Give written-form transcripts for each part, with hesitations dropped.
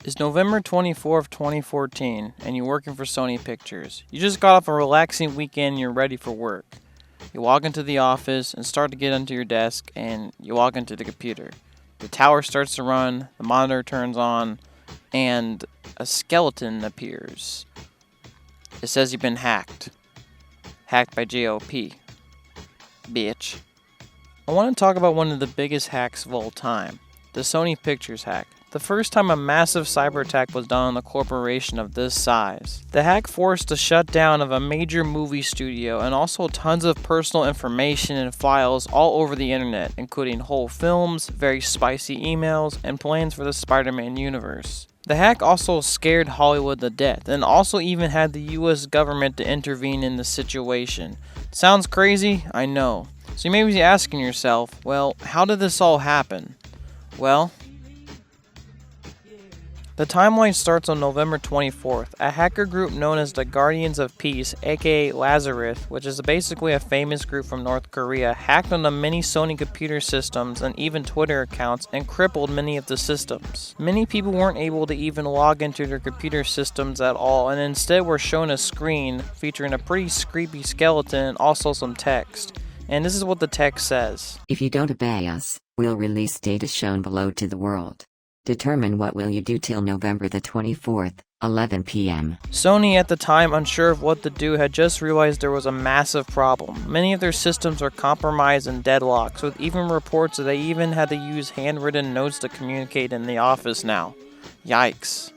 It's November 24th, 2014, and you're working for Sony Pictures. You just got off a relaxing weekend and you're ready for work. You walk into the office and start to get onto your desk, and you walk into the computer. The tower starts to run, the monitor turns on, and a skeleton appears. It says you've been hacked. Hacked by GOP. Bitch. I want to talk about one of the biggest hacks of all time. The Sony Pictures hack. The first time a massive cyber attack was done on a corporation of this size. The hack forced the shutdown of a major movie studio and also tons of personal information and files all over the internet, including whole films, very spicy emails, and plans for the Spider-Man universe. The hack also scared Hollywood to death and also even had the US government to intervene in the situation. Sounds crazy? I know. So you may be asking yourself, well, how did this all happen? Well, the timeline starts on November 24th. A hacker group known as the Guardians of Peace, aka Lazarus, which is basically a famous group from North Korea, hacked onto many Sony computer systems and even Twitter accounts and crippled many of the systems. Many people weren't able to even log into their computer systems at all and instead were shown a screen featuring a pretty creepy skeleton and also some text. And this is what the text says. If you don't obey us, we'll release data shown below to the world. Determine what will you do till November the 24th, 11 p.m. Sony at the time, unsure of what to do, had just realized there was a massive problem. Many of their systems were compromised and deadlocked, with even reports that they even had to use handwritten notes to communicate in the office now. Yikes.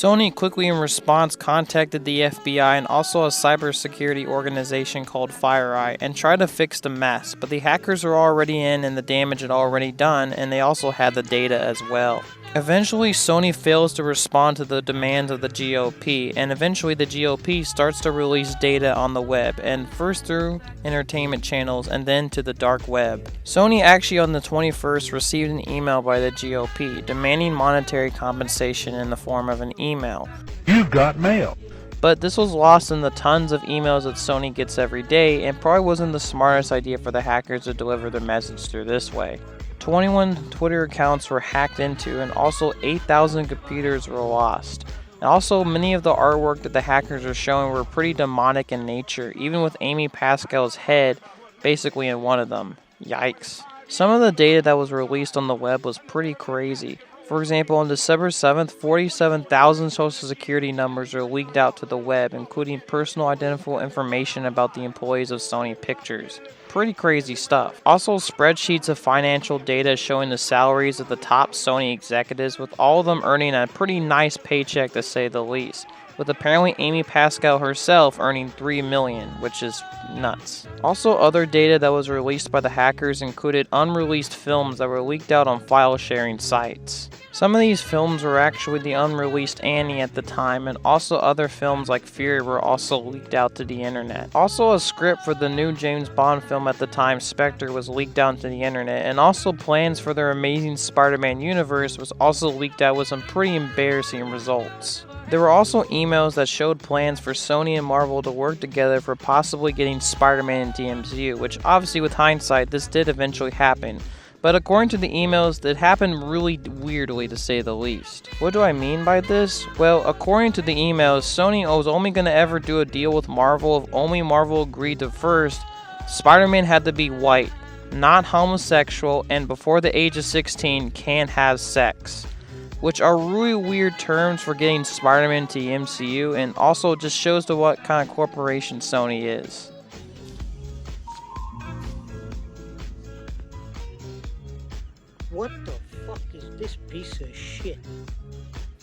Sony quickly in response contacted the FBI and also a cybersecurity organization called FireEye and tried to fix the mess, but the hackers were already in and the damage had already done, and they also had the data as well. Eventually, Sony fails to respond to the demands of the GOP, and eventually the GOP starts to release data on the web, and first through entertainment channels and then to the dark web. Sony actually on the 21st received an email by the GOP demanding monetary compensation in the form of an email. You've got mail. But this was lost in the tons of emails that Sony gets every day, and probably wasn't the smartest idea for the hackers to deliver their message through this way. 21 Twitter accounts were hacked into, and also 8,000 computers were lost. And also, many of the artwork that the hackers were showing were pretty demonic in nature, even with Amy Pascal's head basically in one of them. Yikes. Some of the data that was released on the web was pretty crazy. For example, on December 7th, 47,000 social security numbers were leaked out to the web, including personal identifiable information about the employees of Sony Pictures. Pretty crazy stuff. Also, spreadsheets of financial data showing the salaries of the top Sony executives, with all of them earning a pretty nice paycheck to say the least, with apparently Amy Pascal herself earning $3 million, which is nuts. Also, other data that was released by the hackers included unreleased films that were leaked out on file sharing sites. Some of these films were actually the unreleased Annie at the time, and also other films like Fury were also leaked out to the internet. Also, a script for the new James Bond film at the time, Spectre, was leaked out to the internet, and also plans for their Amazing Spider-Man universe was also leaked out with some pretty embarrassing results. There were also emails that showed plans for Sony and Marvel to work together for possibly getting Spider-Man into the MCU, which obviously with hindsight this did eventually happen. But according to the emails, it happened really weirdly to say the least. What do I mean by this? Well, according to the emails, Sony was only going to ever do a deal with Marvel if only Marvel agreed to first, Spider-Man had to be white, not homosexual, and before the age of 16 can't have sex. Which are really weird terms for getting Spider-Man to the MCU, and also just shows to what kind of corporation Sony is. What the fuck is this piece of shit?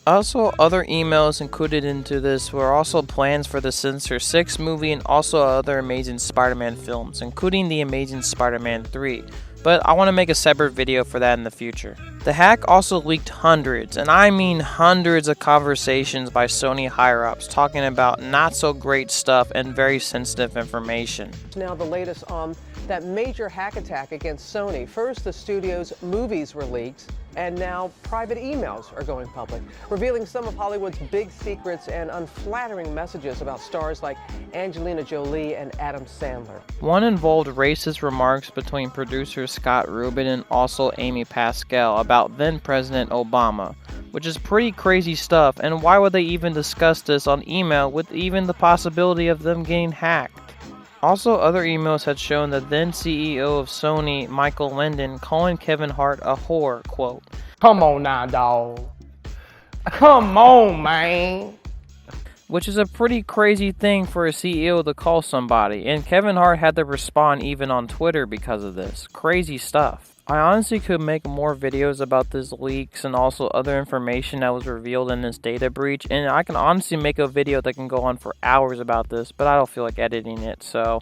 Also, other emails included into this were also plans for the Sinister Six movie and also other Amazing Spider-Man films, including the Amazing Spider-Man 3. But I want to make a separate video for that in the future. The hack also leaked hundreds, and I mean hundreds of conversations by Sony higher-ups talking about not so great stuff and very sensitive information. Now the latest on that major hack attack against Sony. First, the studio's movies were leaked, and now private emails are going public, revealing some of Hollywood's big secrets and unflattering messages about stars like Angelina Jolie and Adam Sandler. One involved racist remarks between producer Scott Rubin and also Amy Pascal about then-President Obama, which is pretty crazy stuff, and why would they even discuss this on email with even the possibility of them getting hacked? Also, other emails had shown the then CEO of Sony, Michael Linden, calling Kevin Hart a whore, quote, "Come on now, dawg. Come on, man." Which is a pretty crazy thing for a CEO to call somebody, and Kevin Hart had to respond even on Twitter because of this. Crazy stuff. I honestly could make more videos about these leaks and also other information that was revealed in this data breach, and I can honestly make a video that can go on for hours about this, but I don't feel like editing it, so.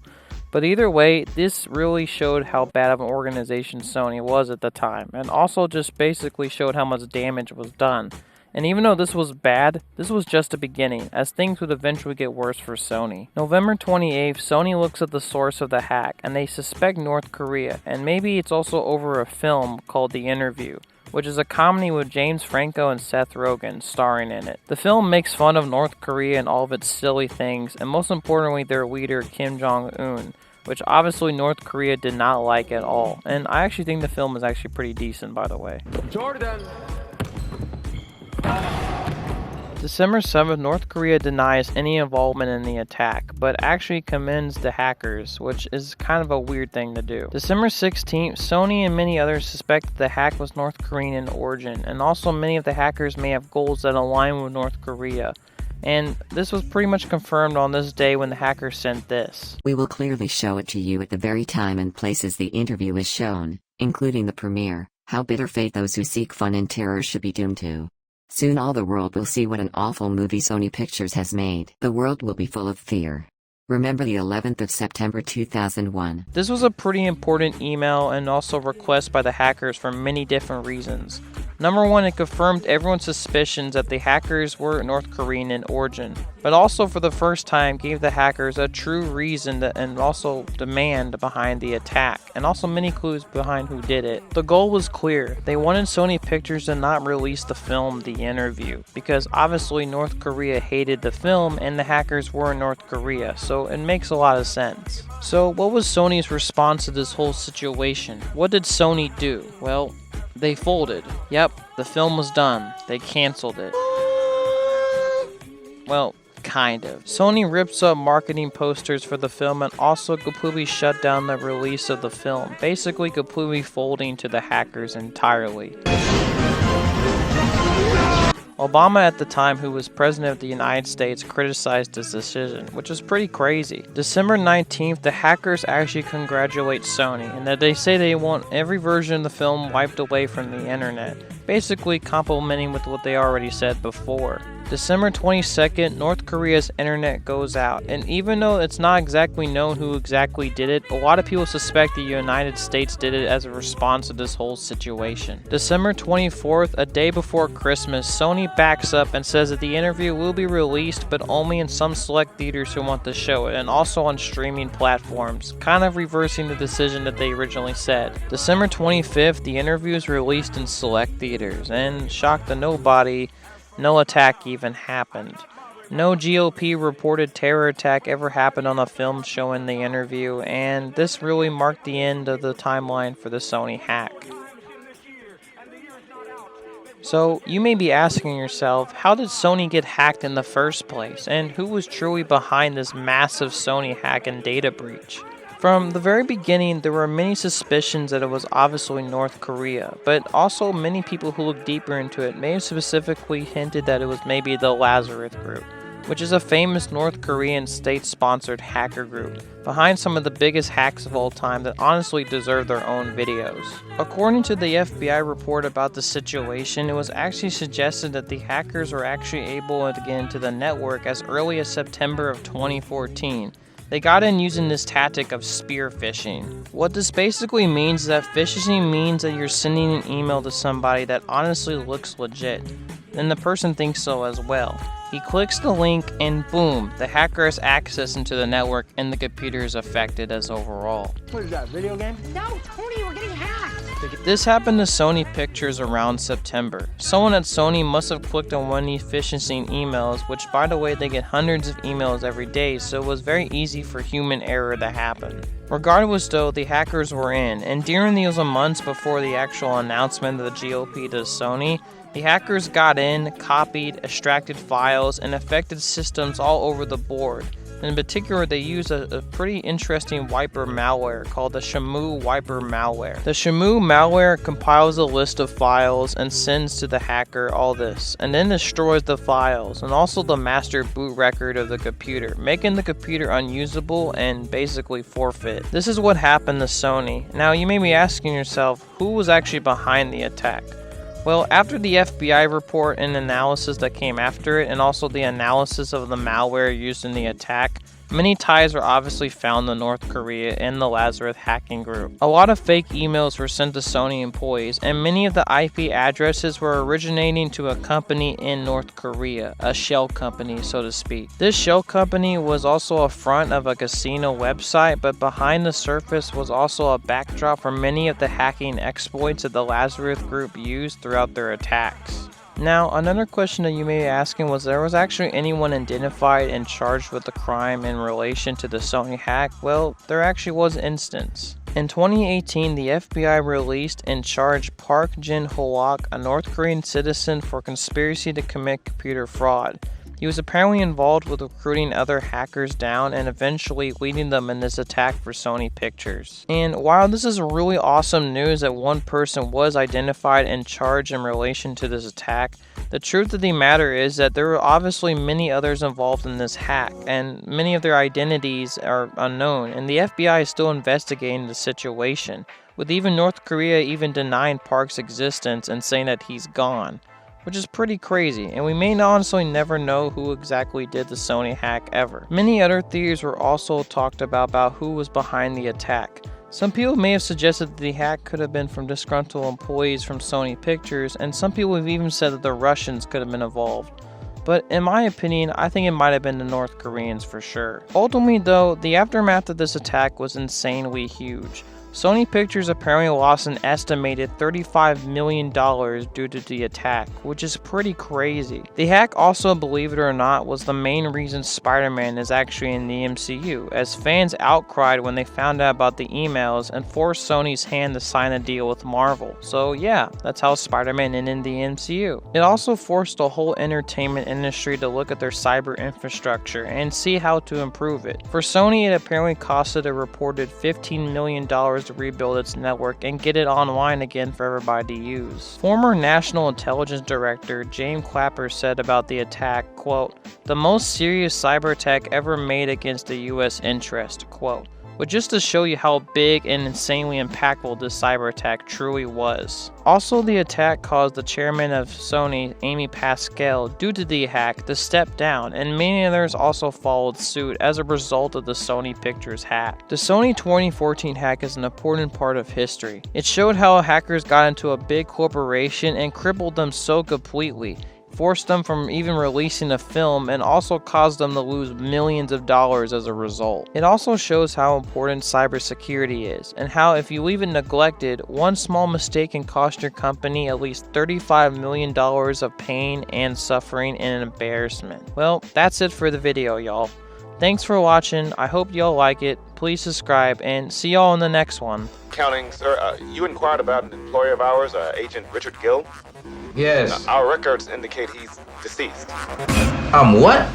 But either way, this really showed how bad of an organization Sony was at the time, and also just basically showed how much damage was done. And even though this was bad, this was just a beginning, as things would eventually get worse for Sony. November 28th, Sony looks at the source of the hack, and they suspect North Korea, and maybe it's also over a film called The Interview, which is a comedy with James Franco and Seth Rogen starring in it. The film makes fun of North Korea and all of its silly things, and most importantly their leader Kim Jong-un, which obviously North Korea did not like at all. And I actually think the film is actually pretty decent, by the way. Jordan. December 7th, North Korea denies any involvement in the attack, but actually commends the hackers, which is kind of a weird thing to do. December 16th, Sony and many others suspect that the hack was North Korean in origin, and also many of the hackers may have goals that align with North Korea. And this was pretty much confirmed on this day when the hackers sent this. We will clearly show it to you at the very time and places the interview is shown, including the premiere, how bitter fate those who seek fun and terror should be doomed to. Soon all the world will see what an awful movie Sony Pictures has made. The world will be full of fear. Remember the 11th of September 2001. This was a pretty important email and also request by the hackers for many different reasons. Number one, it confirmed everyone's suspicions that the hackers were North Korean in origin, but also for the first time gave the hackers a true reason and also demand behind the attack, and also many clues behind who did it. The goal was clear. They wanted Sony Pictures to not release the film The Interview, because obviously North Korea hated the film and the hackers were in North Korea, so it makes a lot of sense. So what was Sony's response to this whole situation? What did Sony do? Well, they folded. Yep, the film was done. They canceled it. Well, kind of. Sony rips up marketing posters for the film and also completely shut down the release of the film, basically completely folding to the hackers entirely. Obama at the time, who was president of the United States, criticized this decision, which is pretty crazy. December 19th, the hackers actually congratulate Sony, and that they say they want every version of the film wiped away from the internet, basically complimenting with what they already said before. December 22nd, North Korea's internet goes out, and even though it's not exactly known who exactly did it, a lot of people suspect the United States did it as a response to this whole situation. December 24th, a day before Christmas, Sony backs up and says that the interview will be released, but only in some select theaters who want to show it, and also on streaming platforms, kind of reversing the decision that they originally said. December 25th, the interview is released in select theaters, and shock to nobody, no attack even happened. No GOP reported terror attack ever happened on a film showing the interview, and this really marked the end of the timeline for the Sony hack. So, you may be asking yourself, how did Sony get hacked in the first place, and who was truly behind this massive Sony hack and data breach? From the very beginning, there were many suspicions that it was obviously North Korea, but also many people who looked deeper into it may have specifically hinted that it was maybe the Lazarus Group, which is a famous North Korean state-sponsored hacker group, behind some of the biggest hacks of all time that honestly deserve their own videos. According to the FBI report about the situation, it was actually suggested that the hackers were actually able to get into the network as early as September of 2014, They got in using this tactic of spear phishing. What this basically means is that phishing means that you're sending an email to somebody that honestly looks legit, and the person thinks so as well. He clicks the link and boom, the hacker has access into the network and the computer is affected as overall. What is that, video game? No, Tony, we're getting hacked. This happened to Sony Pictures around September. Someone at Sony must have clicked on one of these phishing emails, which by the way they get hundreds of emails every day, so it was very easy for human error to happen. Regardless though, the hackers were in, and during those months before the actual announcement of the GOP to Sony, the hackers got in, copied, extracted files, and affected systems all over the board. In particular, they used a pretty interesting wiper malware called the Shamu wiper malware. The Shamu malware compiles a list of files and sends to the hacker all this, and then destroys the files and also the master boot record of the computer, making the computer unusable and basically forfeit. This is what happened to Sony. Now you may be asking yourself, who was actually behind the attack? Well, after the FBI report and analysis that came after it, and also the analysis of the malware used in the attack, many ties were obviously found in North Korea and the Lazarus hacking group. A lot of fake emails were sent to Sony employees, and many of the IP addresses were originating to a company in North Korea, a shell company, so to speak. This shell company was also a front of a casino website, but behind the surface was also a backdrop for many of the hacking exploits that the Lazarus group used throughout their attacks. Now, another question that you may be asking was, there was actually anyone identified and charged with the crime in relation to the Sony hack? Well, there actually was an instance. In 2018, the FBI released and charged Park Jin-hoak, a North Korean citizen, for conspiracy to commit computer fraud. He was apparently involved with recruiting other hackers down and eventually leading them in this attack for Sony Pictures. And while this is really awesome news that one person was identified and charged in relation to this attack, the truth of the matter is that there were obviously many others involved in this hack, and many of their identities are unknown, and the FBI is still investigating the situation, with even North Korea even denying Park's existence and saying that he's gone, which is pretty crazy, and we may honestly never know who exactly did the Sony hack ever. Many other theories were also talked about who was behind the attack. Some people may have suggested that the hack could have been from disgruntled employees from Sony Pictures, and some people have even said that the Russians could have been involved. But in my opinion, I think it might have been the North Koreans for sure. Ultimately though, the aftermath of this attack was insanely huge. Sony Pictures apparently lost an estimated $35 million due to the attack, which is pretty crazy. The hack also, believe it or not, was the main reason Spider-Man is actually in the MCU, as fans outcried when they found out about the emails and forced Sony's hand to sign a deal with Marvel. So yeah, that's how Spider-Man ended in the MCU. It also forced the whole entertainment industry to look at their cyber infrastructure and see how to improve it. For Sony, it apparently costed a reported $15 million to rebuild its network and get it online again for everybody to use. Former National Intelligence Director James Clapper said about the attack, quote, "The most serious cyber attack ever made against the US interest," quote. But just to show you how big and insanely impactful this cyber attack truly was. Also, the attack caused the chairman of Sony, Amy Pascal, due to the hack, to step down, and many others also followed suit as a result of the Sony Pictures hack. The Sony 2014 hack is an important part of history. It showed how hackers got into a big corporation and crippled them so completely, forced them from even releasing a film, and also caused them to lose millions of dollars as a result. It also shows how important cybersecurity is, and how if you leave it neglected, one small mistake can cost your company at least $35 million of pain and suffering and embarrassment. Well, that's it for the video, y'all. Thanks for watching. I hope y'all like it. Please subscribe, and see y'all in the next one. Counting, sir, you inquired about an employee of ours, Agent Richard Gill? Yes. Our records indicate he's deceased. What?